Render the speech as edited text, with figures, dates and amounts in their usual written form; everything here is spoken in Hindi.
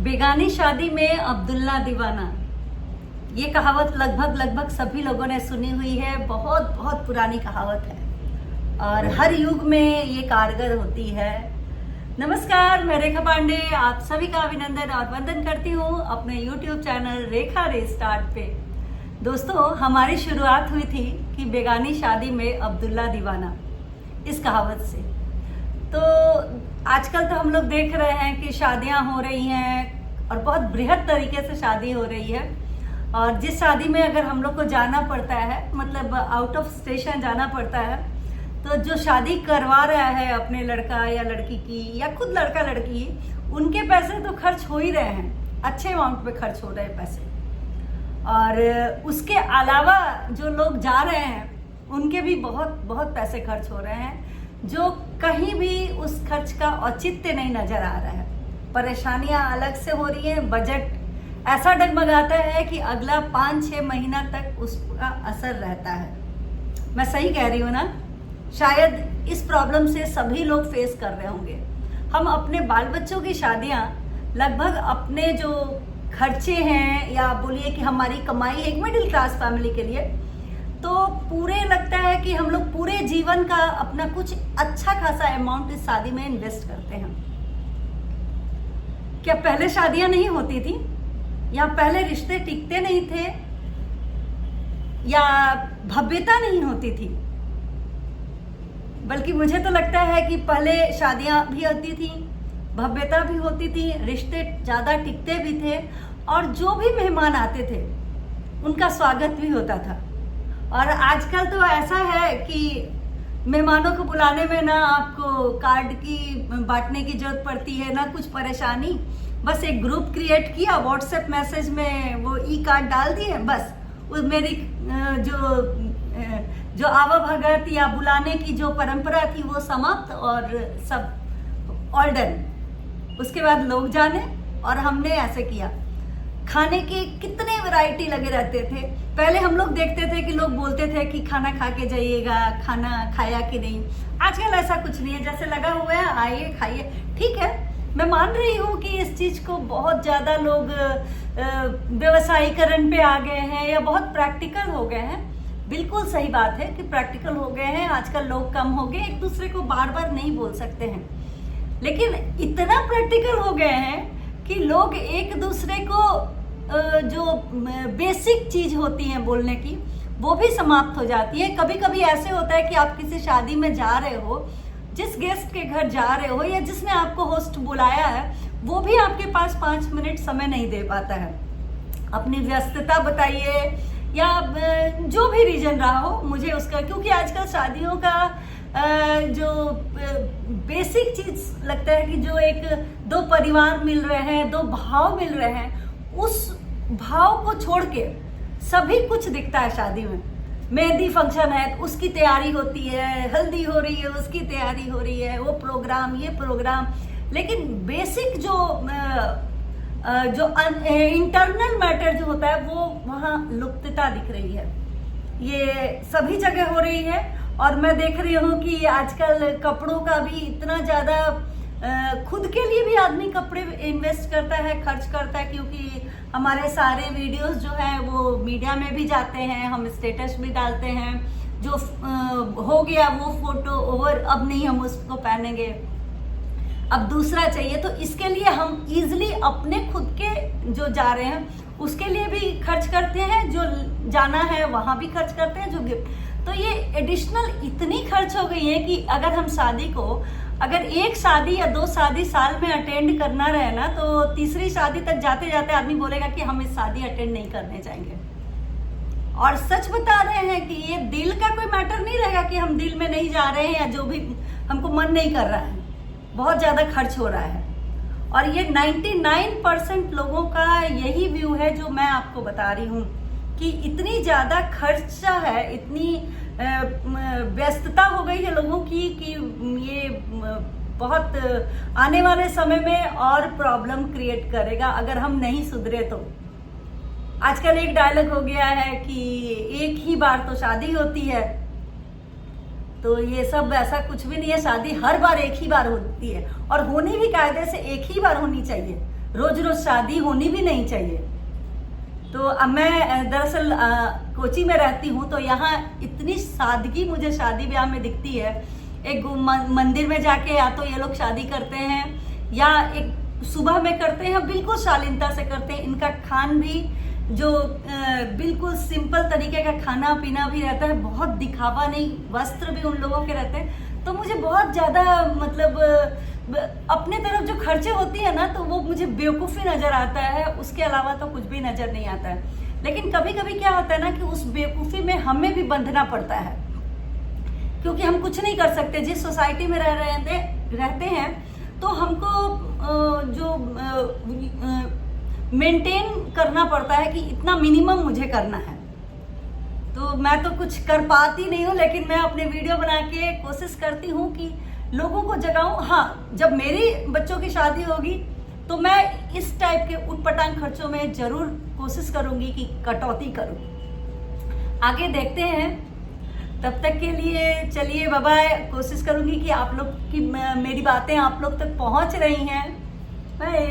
बेगानी शादी में अब्दुल्ला दीवाना, ये कहावत लगभग सभी लोगों ने सुनी हुई है। बहुत बहुत पुरानी कहावत है और हर युग में ये कारगर होती है। नमस्कार, मैं रेखा पांडे आप सभी का अभिनंदन और वंदन करती हूँ अपने YouTube चैनल रेखा रीस्टार्ट पे। दोस्तों, हमारी शुरुआत हुई थी कि बेगानी शादी में अब्दुल्ला दीवाना, इस कहावत से। तो आजकल तो हम लोग देख रहे हैं कि शादियां हो रही हैं और बहुत बृहद तरीके से शादी हो रही है। और जिस शादी में अगर हम लोग को जाना पड़ता है, मतलब आउट ऑफ स्टेशन जाना पड़ता है, तो जो शादी करवा रहा है अपने लड़का या लड़की की या खुद लड़का लड़की, उनके पैसे तो खर्च हो ही रहे हैं, अच्छे अमाउंट पे खर्च हो रहे हैं पैसे। और उसके अलावा जो लोग जा रहे हैं उनके भी बहुत बहुत पैसे खर्च हो रहे हैं, जो कहीं भी उस खर्च का औचित्य नहीं नजर आ रहा है। परेशानियां अलग से हो रही हैं, बजट ऐसा डगमगाता है कि अगला 5-6 महीना तक उसका असर रहता है। मैं सही कह रही हूँ ना? शायद इस प्रॉब्लम से सभी लोग फेस कर रहे होंगे। हम अपने बाल बच्चों की शादियां लगभग अपने जो खर्चे हैं, या बोलिए कि हमारी कमाई एक मिडिल क्लास फैमिली के लिए, तो पूरे लगता है कि हम लोग पूरे जीवन का अपना कुछ अच्छा खासा अमाउंट इस शादी में इन्वेस्ट करते हैं। क्या पहले शादियां नहीं होती थी, या पहले रिश्ते टिकते नहीं थे, या भव्यता नहीं होती थी? बल्कि मुझे तो लगता है कि पहले शादियां भी होती थी, भव्यता भी होती थी, रिश्ते ज्यादा टिकते भी थे, और जो भी मेहमान आते थे उनका स्वागत भी होता था। और आजकल तो ऐसा है कि मेहमानों को बुलाने में ना आपको कार्ड की बांटने की जरूरत पड़ती है, ना कुछ परेशानी। बस एक ग्रुप क्रिएट किया, व्हाट्सएप मैसेज में वो ई कार्ड डाल दिए, बस वो मेरी जो आवभगत या बुलाने की जो परंपरा थी वो समाप्त, और सब ऑल डन। उसके बाद लोग जाने, और हमने ऐसे किया। खाने के कितने वैरायटी लगे रहते थे। पहले हम लोग देखते थे कि लोग बोलते थे कि खाना खा के जाइएगा, खाना खाया कि नहीं। आजकल ऐसा कुछ नहीं है, जैसे लगा हुआ है आइए खाइए। ठीक है, मैं मान रही हूँ कि इस चीज को बहुत ज्यादा लोग व्यवसायीकरण पे आ गए हैं, या बहुत प्रैक्टिकल हो गए हैं। बिल्कुल सही बात है कि प्रैक्टिकल हो गए हैं। आजकल लोग कम हो गए, एक दूसरे को बार बार नहीं बोल सकते हैं, लेकिन इतना प्रैक्टिकल हो गए हैं कि लोग एक दूसरे को जो बेसिक चीज होती है बोलने की, वो भी समाप्त हो जाती है। कभी कभी ऐसे होता है कि आप किसी शादी में जा रहे हो, जिस गेस्ट के घर जा रहे हो या जिसने आपको होस्ट बुलाया है, वो भी आपके पास 5 मिनट समय नहीं दे पाता है। अपनी व्यस्तता बताइए या जो भी रीजन रहा हो, मुझे उसका, क्योंकि आजकल शादियों का जो बेसिक चीज लगता है कि जो एक दो परिवार मिल रहे हैं, दो भाव मिल रहे हैं, उस भाव को छोड़ के सभी कुछ दिखता है शादी में। मेहंदी फंक्शन है तो उसकी तैयारी होती है, हल्दी हो रही है उसकी तैयारी हो रही है, वो प्रोग्राम ये प्रोग्राम, लेकिन बेसिक जो इंटरनल मैटर जो होता है वो वहाँ लुप्तता दिख रही है। ये सभी जगह हो रही है। और मैं देख रही हूँ कि आजकल कपड़ों का भी इतना ज्यादा, खुद के लिए भी आदमी कपड़े इन्वेस्ट करता है, खर्च करता है, क्योंकि हमारे सारे वीडियोस जो है वो मीडिया में भी जाते हैं, हम स्टेटस भी डालते हैं। जो हो गया वो फोटो ओवर, अब नहीं हम उसको पहनेंगे, अब दूसरा चाहिए। तो इसके लिए हम इजिली अपने खुद के जो जा रहे हैं उसके लिए भी खर्च करते हैं, जो जाना है वहां भी खर्च करते हैं, जो गिफ्ट। तो ये एडिशनल इतनी खर्च हो गई है कि अगर हम शादी को, अगर एक शादी या 2 शादी साल में अटेंड करना रहे ना, तो तीसरी शादी तक जाते जाते आदमी बोलेगा कि हम इस शादी अटेंड नहीं करने जाएंगे। और सच बता रहे हैं कि ये दिल का कोई मैटर नहीं रहेगा कि हम दिल में नहीं जा रहे हैं, या जो भी हमको मन नहीं कर रहा है, बहुत ज्यादा खर्च हो रहा है। और ये 99% लोगों का यही व्यू है जो मैं आपको बता रही हूँ, कि इतनी ज्यादा खर्चा है, इतनी व्यस्तता हो गई है लोगों की, कि ये बहुत आने वाले समय में और प्रॉब्लम क्रिएट करेगा अगर हम नहीं सुधरे तो। आजकल एक डायलॉग हो गया है कि एक ही बार तो शादी होती है, तो ये सब ऐसा कुछ भी नहीं है। शादी हर बार एक ही बार होती है, और होनी भी कायदे से एक ही बार होनी चाहिए। रोज रोज शादी होनी भी नहीं चाहिए। तो अब मैं दरअसल कोची में रहती हूँ, तो यहाँ इतनी सादगी मुझे शादी ब्याह में दिखती है। एक मंदिर में जाके या तो ये लोग शादी करते हैं या एक सुबह में करते हैं, बिल्कुल शालीनता से करते हैं। इनका खान भी जो बिल्कुल सिंपल तरीके का खाना पीना भी रहता है, बहुत दिखावा नहीं, वस्त्र भी उन लोगों के रहते हैं। तो मुझे बहुत ज़्यादा मतलब अपने तरफ जो खर्चे होती है ना, तो वो मुझे बेवकूफ़ी नज़र आता है, उसके अलावा तो कुछ भी नज़र नहीं आता है। लेकिन कभी कभी क्या होता है ना कि उस बेवकूफ़ी में हमें भी बंधना पड़ता है, क्योंकि हम कुछ नहीं कर सकते। जिस सोसाइटी में रहते हैं तो हमको जो मेंटेन करना पड़ता है कि इतना मिनिमम मुझे करना है। तो मैं तो कुछ कर पाती नहीं हूँ, लेकिन मैं अपने वीडियो बना के कोशिश करती हूँ कि लोगों को जगाऊं। हाँ, जब मेरी बच्चों की शादी होगी तो मैं इस टाइप के उटपटांग खर्चों में जरूर कोशिश करूंगी कि कटौती करूं। आगे देखते हैं। तब तक के लिए चलिए बाय बाय। कोशिश करूंगी कि आप लोग की मेरी बातें आप लोग तक पहुंच रही हैं। बाय।